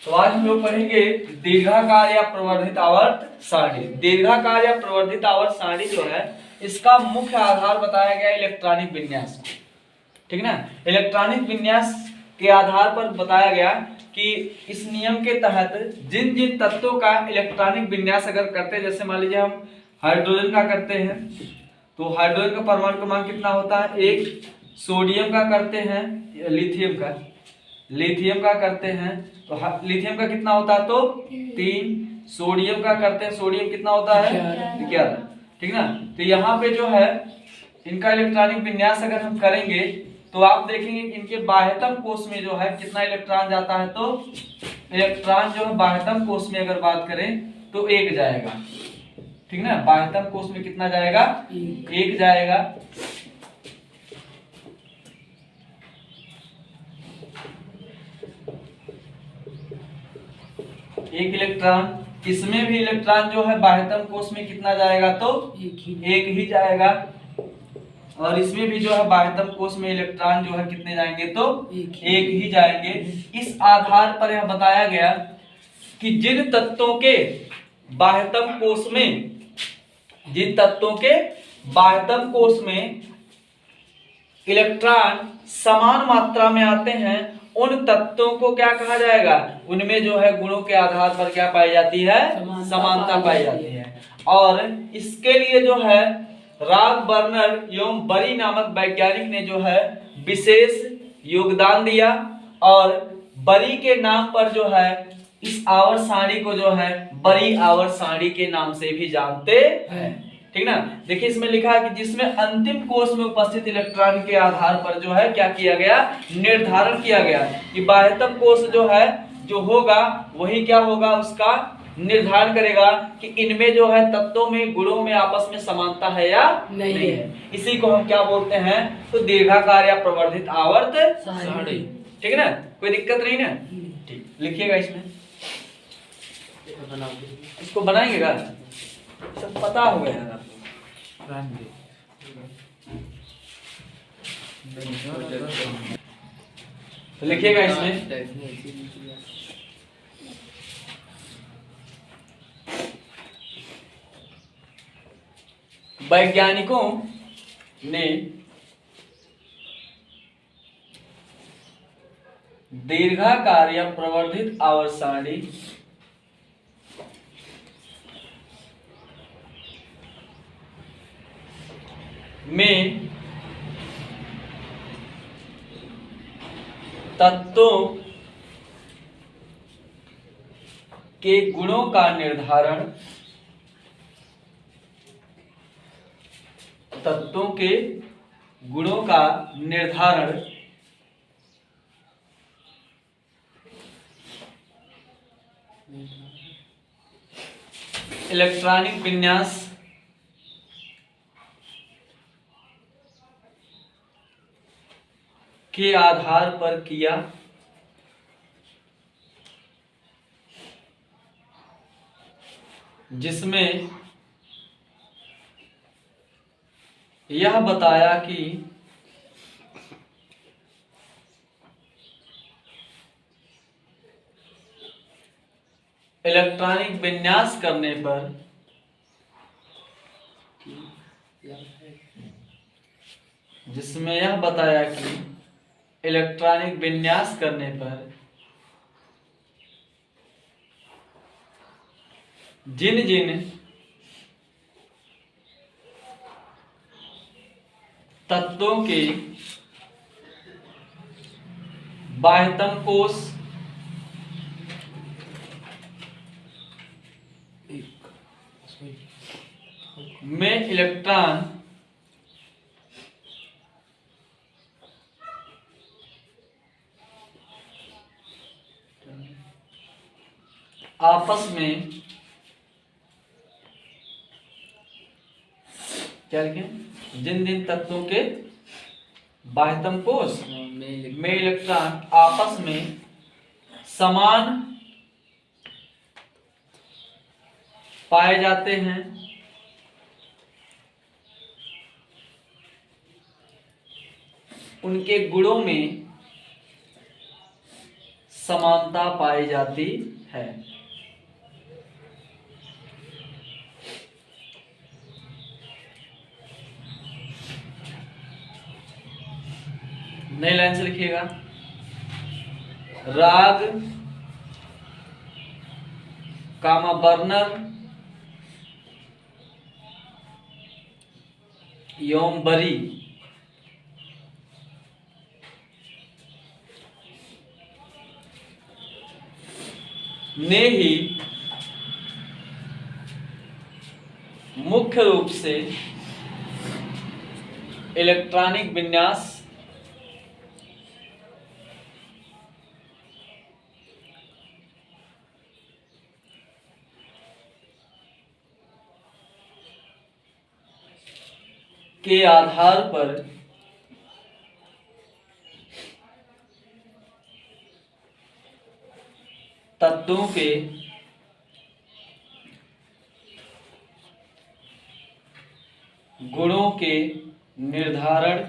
तो आज हम लोग पढ़ेंगे दीर्घाकार या प्रवर्धित आवर्त सारणी। दीर्घाकार या प्रवर्धित आवर्त सारणी जो है इसका मुख्य आधार बताया गया इलेक्ट्रॉनिक विन्यास, ठीक ना। इलेक्ट्रॉनिक विन्यास के आधार पर बताया गया कि इस नियम के तहत जिन जिन तत्वों का इलेक्ट्रॉनिक विन्यास अगर करते हैं, जैसे मान लीजिए हम हाइड्रोजन का करते हैं तो हाइड्रोजन का परमाणु क्रमांक कितना होता है 1। सोडियम का करते हैं, लिथियम का करते हैं तो लिथियम का कितना होता है तो 3। सोडियम का करते हैं, सोडियम कितना होता है 11, ठीक ना। तो यहाँ पे जो है इनका इलेक्ट्रॉनिक विन्यास अगर हम करेंगे तो आप देखेंगे कि इनके बाह्यतम कोष में जो है कितना इलेक्ट्रॉन जाता है, तो इलेक्ट्रॉन जो है बाह्यतम कोष में अगर बात करें तो 1 जाएगा, ठीक ना। बाह्यतम कोष में कितना जाएगा 1 जाएगा। एक इलेक्ट्रॉन, इसमें भी इलेक्ट्रॉन जो है बाह्यतम कोष में कितना जाएगा तो 1 ही जाएगा, और इसमें भी जो है बाह्यतम कोष में इलेक्ट्रॉन जो है कितने जाएंगे तो 1 ही जाएंगे। इस आधार पर यह बताया गया कि जिन तत्वों के बाह्यतम कोष में इलेक्ट्रॉन समान मात्रा में आते हैं उन तत्वों को क्या कहा जाएगा, उनमें जो है गुणों के आधार पर क्या पाई जाती है, समानता पाई जाती है। और इसके लिए जो है राग बर्नर एवं बरी नामक वैज्ञानिक ने जो है विशेष योगदान दिया, और बरी के नाम पर जो है इस आवर्त सारणी को जो है बरी आवर्त सारणी के नाम से भी जानते हैं, ठीक ना। देखिए इसमें लिखा है कि जिसमें अंतिम कोष में उपस्थित इलेक्ट्रॉन के आधार पर जो है क्या किया गया, निर्धारण किया गया कि बाह्यतम कोष जो है जो होगा वही क्या होगा, उसका निर्धारण करेगा कि इनमें जो है तत्वों में गुणों में आपस में समानता है या नहीं है। इसी को हम क्या बोलते हैं तो दीर्घाकार या प्रवर्धित आवर्त सारणी, ठीक है ना। कोई दिक्कत नहीं ना, ठीक। लिखिएगा इसमें, इसको बनाएंगे सब पता हो गया है तो लिखिएगा इसमें वैज्ञानिकों ने दीर्घाकार या प्रवर्धित आवर्त सारणी में तत्वों के गुणों का निर्धारण इलेक्ट्रॉनिक विन्यास के आधार पर किया, जिसमें यह बताया कि इलेक्ट्रॉनिक विन्यास करने पर जिन जिन तत्वों के बाह्यतम कोष में इलेक्ट्रॉन आपस में क्या लिखें, जिन जिन तत्वों के बाह्यतम कोष में इलेक्ट्रॉन आपस में समान पाए जाते हैं उनके गुणों में समानता पाई जाती है। नई लाइन से लिखिएगा, राग कामा बर्नर एवं बरी ने ही मुख्य रूप से इलेक्ट्रॉनिक विन्यास के आधार पर तत्वों के गुणों के निर्धारण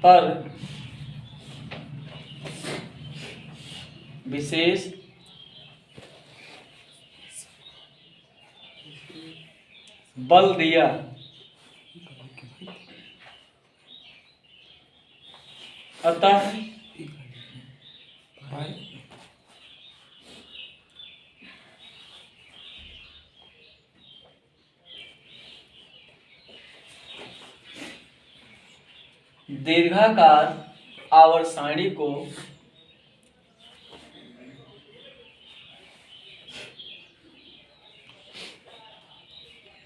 पर विशेष बल दिया। अतः दीर्घाकार आवर्त सारणी को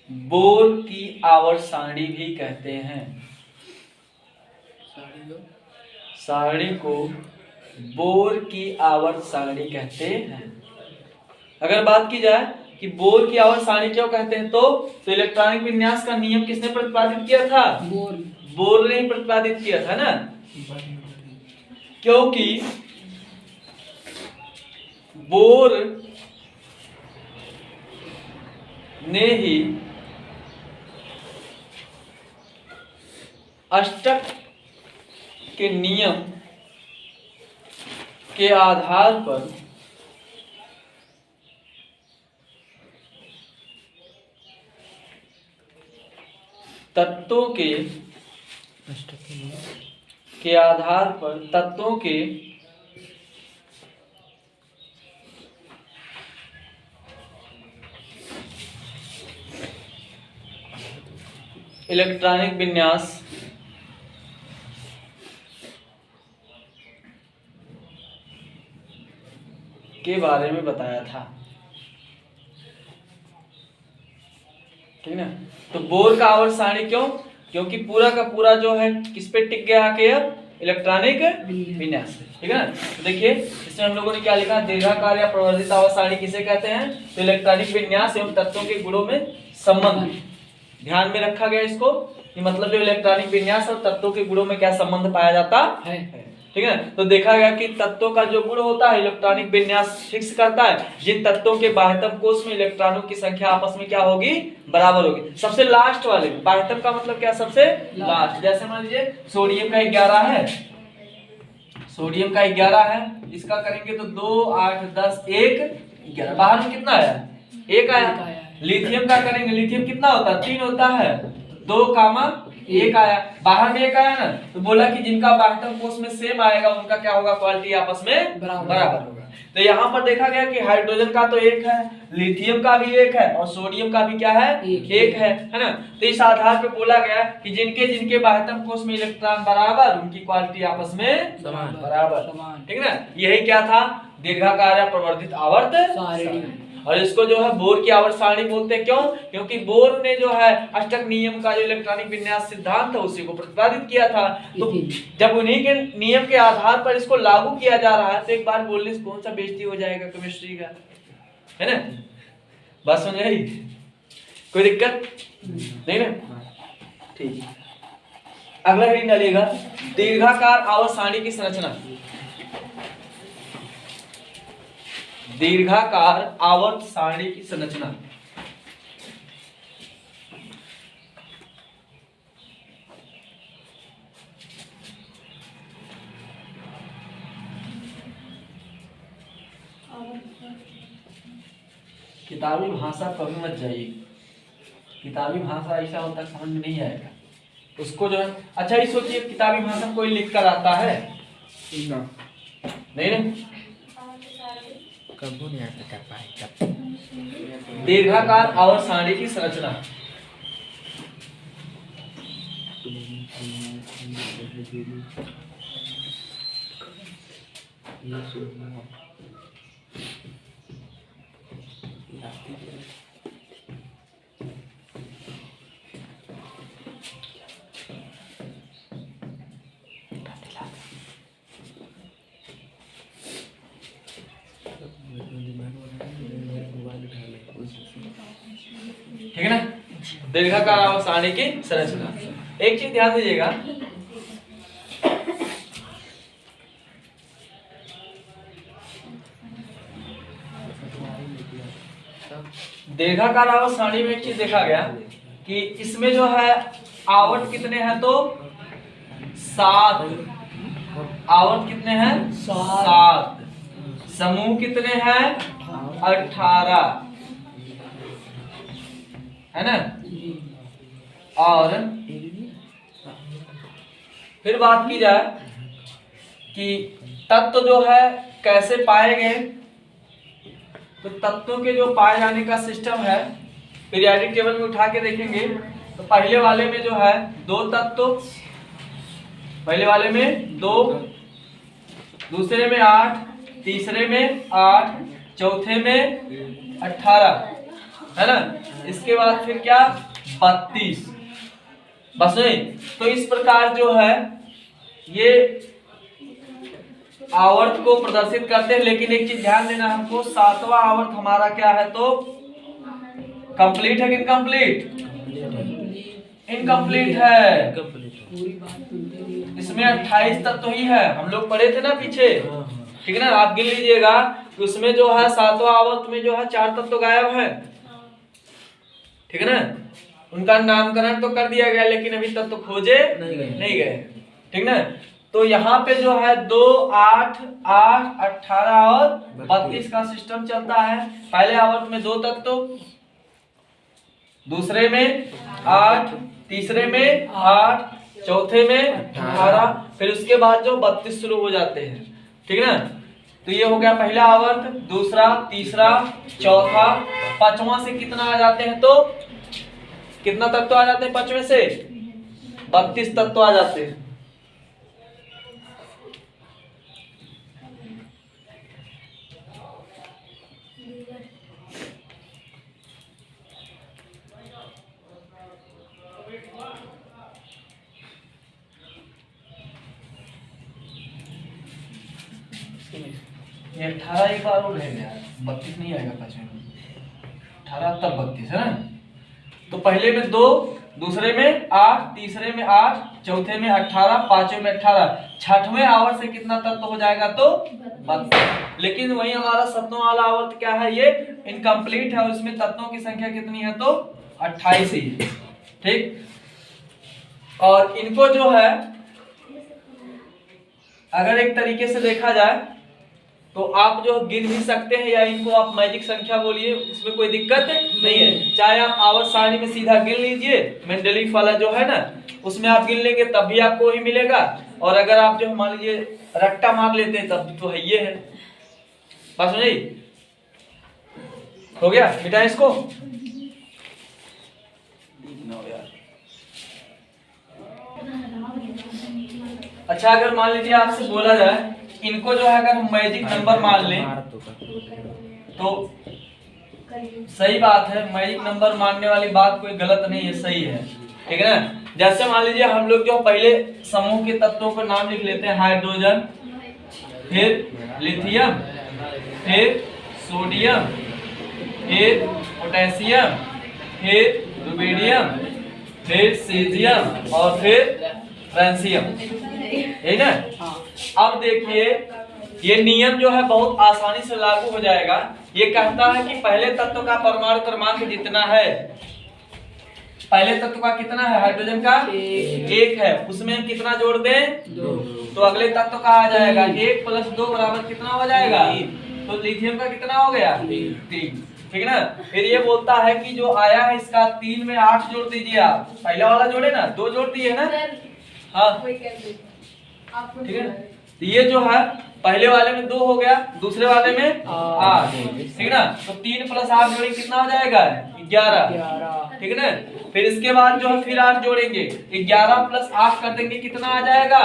बोर की आवर्त सारणी भी कहते हैं। सारणी को बोर की आवर्त सारणी कहते हैं। अगर बात की जाए कि बोर की आवर्त सारणी क्यों कहते हैं, तो इलेक्ट्रॉनिक विन्यास का नियम किसने प्रतिपादित किया था? बोर ने ही प्रतिपादित किया था ना, क्योंकि बोर ने ही अष्टक के नियम के आधार पर तत्वों के आधार पर तत्वों के इलेक्ट्रॉनिक विन्यास के बारे में बताया था। ठीक ना। तो बोर का आवर्त सारणी क्यों? क्योंकि पूरा का पूरा जो है किस पे टिक गया आके, अब इलेक्ट्रॉनिक विन्यास। ठीक है ना। तो देखिए इसमें हम लोगों ने क्या लिखा, दीर्घाकार या प्रवर्धित आवर्त सारणी किसे कहते हैं? तो इलेक्ट्रॉनिक विन्यास एवं तत्वों के गुणों में संबंध ध्यान में रखा गया इसको, कि मतलब जो इलेक्ट्रॉनिक विन्यास और तत्वों के गुणों में क्या संबंध पाया जाता है। ठीक है ना। तो देखा गया कि तत्वों का जो गुण होता है इलेक्ट्रॉनिक विन्यास फिक्स करता है, जिन तत्वों के बाह्यतम कोश में इलेक्ट्रॉनों की संख्या आपस में क्या होगी, बराबर होगी। सबसे लास्ट वाले, बाह्यतम का मतलब क्या, सबसे लास्ट। जैसे मान लीजिए सोडियम का 11 है, सोडियम का 11 है, इसका करेंगे तो 2 8 10 1 11, बाहर में कितना आया, 1 आया। लिथियम का करेंगे, लिथियम कितना होता है, 3 होता है, 2 कामा 1 आया, बाहर में 1 आया ना। तो बोला कि जिनका बाह्यतम कोश में सेम आएगा उनका क्या होगा, क्वालिटी आपस में बराबर होगा। तो यहाँ पर देखा गया कि हाइड्रोजन का तो 1 है, लिथियम का भी 1 है और सोडियम का भी क्या है, 1 है ना। तो इस आधार पे बोला गया कि जिनके जिनके बाह्यतम कोश में इलेक्ट्रॉन बराबर, उनकी क्वालिटी आपस में बराबर। ठीक है ना। यही क्या था, दीर्घाकार या प्रवर्धित आवर्त सारणी। और इसको जो है बोर की आवर्त सारणी बोलते हैं। क्यों? क्योंकि बोर ने जो है अष्टक नियम का जो इलेक्ट्रॉनिक विन्यास सिद्धांत था उसी को प्रतिपादित किया था। तो जब उन्हीं के नियम के आधार पर इसको लागू किया जा रहा है, तो एक बार बोलने से कौन सा बेइज्जती हो जाएगा केमिस्ट्री का, है ना। बस समझ आई, कोई दिक्कत नहीं ना। ठीक, अगला हेडिंग डालिएगा, दीर्घाकार आवर्त सारणी की संरचना। दीर्घाकार आवर्त सारणी की संरचना। किताबी भाषा कभी मत जाइए, किताबी भाषा ऐसा होता है समझ में नहीं आएगा उसको जो है। अच्छा ये सोचिए किताबी भाषा कोई लिख कर आता है ना, नहीं ना, कबू नहीं आता। दीर्घाकार आवर्त सारणी की संरचना, ठीक है ना, दीर्घाकार आवर्त सारणी की संरचना। एक चीज ध्यान दीजिएगा, दीर्घाकार आवर्त सारणी में एक चीज देखा गया कि इसमें जो है आवर्त कितने हैं, तो 7 आवर्त कितने हैं, 7, समूह कितने हैं, 18 है ना। और फिर बात की जाए कि तत्व जो है कैसे पाए गए, तो तत्वों के जो पाए जाने का सिस्टम है पीरियोडिक टेबल में उठा के देखेंगे तो पहले वाले में जो है 2 तत्व, पहले वाले में 2, दूसरे में 8, तीसरे में 8, चौथे में 18 है ना। इसके बाद फिर क्या 32, बस नहीं। तो इस प्रकार जो है ये आवर्त को प्रदर्शित करते हैं। लेकिन एक चीज ध्यान देना हमको, 7वां आवर्त हमारा क्या है, तो कंप्लीट है कि इनकम्प्लीट, इनकम्प्लीट है। इसमें 28 तत्व ही है, हम लोग पढ़े थे ना पीछे, ठीक है ना। आप गिन लीजिएगा, उसमें जो है 7वां आवर्त में जो है 4 तत्व गायब है, ठीक है ना। उनका नामकरण तो कर दिया गया लेकिन अभी तक तो खोजे नहीं गए, ठीक ना। तो यहाँ पे जो है 2, 8, 8, 18 और 32 का सिस्टम चलता है। पहले आवर्त में 2 तत्व, दूसरे में 8, तीसरे में 8, चौथे में 18, फिर उसके बाद जो 32 शुरू हो जाते हैं, ठीक है ना। तो ये हो गया पहला आवर्त, दूसरा, तीसरा, चौथा, पांचवा से कितना आ जाते हैं, तो कितना तत्व आ जाते हैं पांचवें से, 32 तत्व आ जाते हैं। ये 18 एक बार और रहेगा, 32 नहीं आएगा पांचवें में, 18 तब 32 है ना। तो पहले में 2, दूसरे में 8, तीसरे में 8, चौथे में 18, पांचवें में 18, छठवें आवर्त से कितना तत्व हो जाएगा, तो 32। लेकिन वही हमारा 7वां वाला आवर्त क्या है, ये इनकम्प्लीट है, उसमें तत्वों की संख्या कितनी है, तो 28 ही, ठीक। और इनको जो है अगर एक तरीके से देखा जाए तो आप जो गिन भी सकते हैं, या इनको आप मैजिक संख्या बोलिए, उसमें कोई दिक्कत नहीं है। चाहे आप आवर्त सारणी में सीधा गिन लीजिए, मेंडलीफ वाला जो है ना, उसमें आप गिन लेंगे तब भी आपको वही मिलेगा। और अगर आप जो मान लीजिए रट्टा मार लेते हैं तब तो है ये है। बात समझ आई? हो गया, मिटाएं इसको। अच्छा अगर मान लीजिए आपसे बोला जाए इनको जो है अगर हम मैजिक नंबर मान लें तो सही बात है, मैजिक नंबर मानने वाली बात कोई गलत नहीं है, सही है, ठीक है ना। जैसे मान लीजिए हम लोग जो पहले समूह के तत्वों का नाम लिख लेते हैं, हाइड्रोजन, फिर लिथियम, फिर सोडियम, फिर पोटेशियम, फिर रुबिडियम, फिर सीजियम और फिर फ्रांसियम, यही ना। अब देखिए ये नियम जो है बहुत आसानी से लागू हो जाएगा। ये कहता है कि पहले तत्व का परमाणु क्रमांक जितना है, पहले तत्व का कितना है, हाइड्रोजन का 1 है, उसमें हम कितना जोड़ दें, 2, तो अगले तत्व का आ जाएगा 1 + 2 बराबर कितना हो जाएगा, तो लिथियम का कितना हो गया, 3। ठीक ना। फिर ये बोलता है कि जो आया है इसका 3 में 8 जोड़ दीजिए आप। पहला वाला जोड़े ना, 2 जोड़ दिए ना। हाँ ठीक है। तो ये जो है पहले वाले में 2 हो गया, दूसरे वाले में 8, ठीक ना। तो 3 प्लस 8 जोड़ेंगे कितना हो जाएगा 11, ठीक है ना। फिर इसके बाद जो है फिर 8 जोड़ेंगे, 11 प्लस 8 कर देंगे कितना आ जाएगा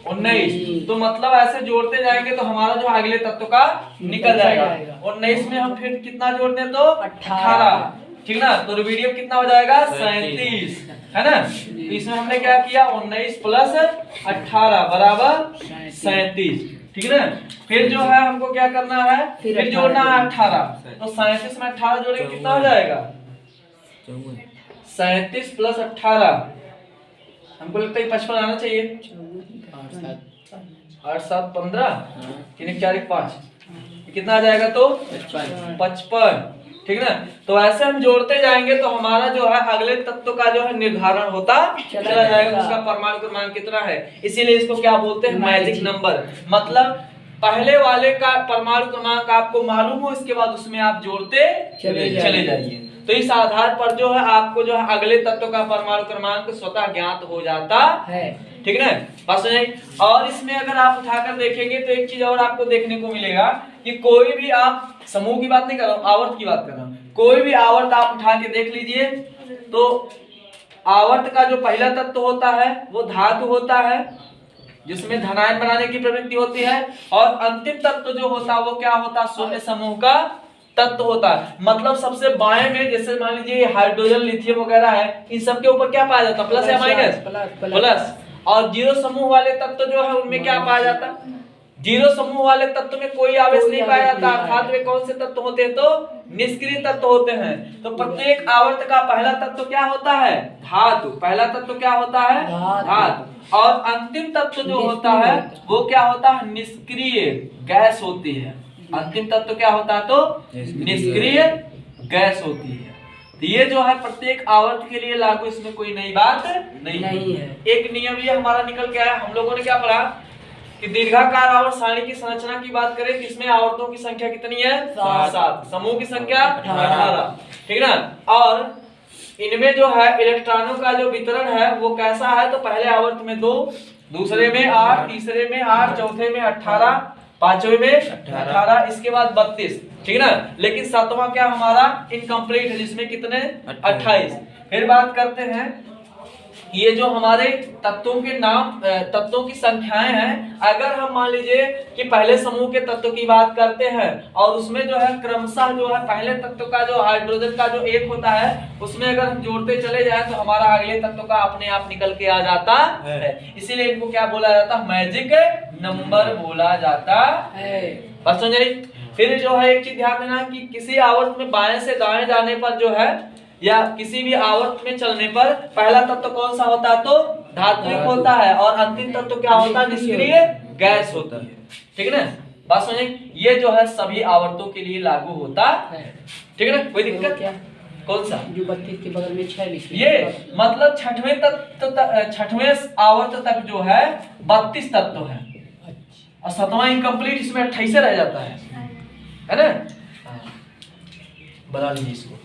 19। तो मतलब ऐसे जोड़ते जाएंगे तो हमारा जो अगले तत्व का निकल जाएगा। 19 में हम फिर कितना जोड़ दें तो 18, ठीक ना। तो रुबिडियम कितना हो जाएगा 37, है ना। तो इसमें हमने क्या किया 19 प्लस 18 बराबर 37, ठीक है ना। फिर जो है हमको क्या करना है, फिर जोड़ना है 18। तो 37 में 18 जोड़ेंगे कितना हो जाएगा 37 प्लस 18, हमको लगता है 55 आना चाहिए। 8 7 15, 3 4 1 5, कितना आ जाएगा तो 55, ठीक ना। तो ऐसे हम जोड़ते जाएंगे तो हमारा जो है अगले तत्व का जो है निर्धारण होता चला जाएगा, उसका परमाणु क्रमांक कितना है। इसीलिए इसको क्या बोलते हैं मैजिक नंबर। मतलब पहले वाले का परमाणु क्रमांक आपको मालूम हो, इसके बाद उसमें आप जोड़ते चले जाइए। तो इस आधार पर जो है आपको जो है अगले तत्व का परमाणु क्रमांक स्वतः ज्ञात हो जाता है, ठीक है ना। बात समझ। और इसमें अगर आप उठाकर देखेंगे तो एक चीज और आपको देखने को मिलेगा कि कोई भी आप समूह की बात नहीं कर रहा हूँ, आवर्त की बात कर रहा हूँ, कोई भी आवर्त आप उठा के देख लीजिए तो आवर्त का जो पहला तत्व होता है वो धातु होता है जिसमें धनायन बनाने की प्रवृत्ति होती है, और अंतिम तत्व जो होता है वो क्या होता है शून्य समूह का तत्व होता है। मतलब सबसे बाएं में जैसे मान लीजिए हाइड्रोजन लिथियम वगैरह है, इन सब के ऊपर क्या पाया जाता है प्लस या माइनस, प्लस। और जीरो समूह वाले तत्व जो है उनमें क्या पाया जाता है, जीरो समूह वाले तत्व में कोई आवेश नहीं पाया जाता। अर्थात वे कौन से तत्व होते हैं तो निष्क्रिय तत्व होते हैं। तो प्रत्येक आवर्त का पहला तत्व क्या होता है धातु, पहला तत्व क्या होता है धातु, और अंतिम तत्व जो होता है वो क्या होता है निष्क्रिय गैस होती है। अंतिम तत्व क्या होता है तो निष्क्रिय गैस होती है। तो ये जो है प्रत्येक आवर्त के लिए लागू, इसमें कोई नई बात नहीं है। एक नियम ये हमारा निकल के आया, हम लोगों ने क्या पढ़ा कि दीर्घाकार आवर्त सारणी की संरचना की बात करें तो इसमें आवर्तों की संख्या कितनी है 7, समूह की संख्या 18, ठीक ना। और इनमें जो है इलेक्ट्रॉनों का जो वितरण है वो कैसा है, तो पहले आवर्त में 2, दूसरे में 8, तीसरे में 8, चौथे में 18, पांचवे में 18, इसके बाद 32, ठीक ना। लेकिन सातवां क्या हमारा इनकम्प्लीट है जिसमें कितने 28। फिर बात करते हैं ये जो हमारे तत्वों के नाम तत्वों की संख्याएं हैं, अगर हम मान लीजिए कि पहले समूह के तत्व की बात करते हैं और उसमें जो है क्रमशः जो है पहले तत्व का जो हाइड्रोजन का जो एक होता है उसमें अगर हम जोड़ते चले जाए तो हमारा अगले तत्व का अपने आप निकल के आ जाता है। इसीलिए इनको क्या बोला जाता है मैजिक नंबर बोला जाता है। बस समझ रही। फिर जो है एक चीज ध्यान देना कि किसी आवर्त में बाएं से दाएं जाने पर जो है या किसी भी आवर्त में चलने पर पहला तत्व कौन सा होता है तो धात्विक होता है, और अंतिम तत्व क्या होता है निष्क्रिय गैस होता है, ठीक है ना। बात समझे। ये जो है सभी आवर्तों के लिए लागू होता है, ठीक है ना। कोई दिक्कत क्या कौन सा जो 32 के बगल में 6 लिखिए, ये मतलब छठवें तत्व छठवें आवर्त तक जो है 32 तत्व है और सातवां इनकम्प्लीट इसमें 28 रह जाता है ना। बना लीजिए इसको।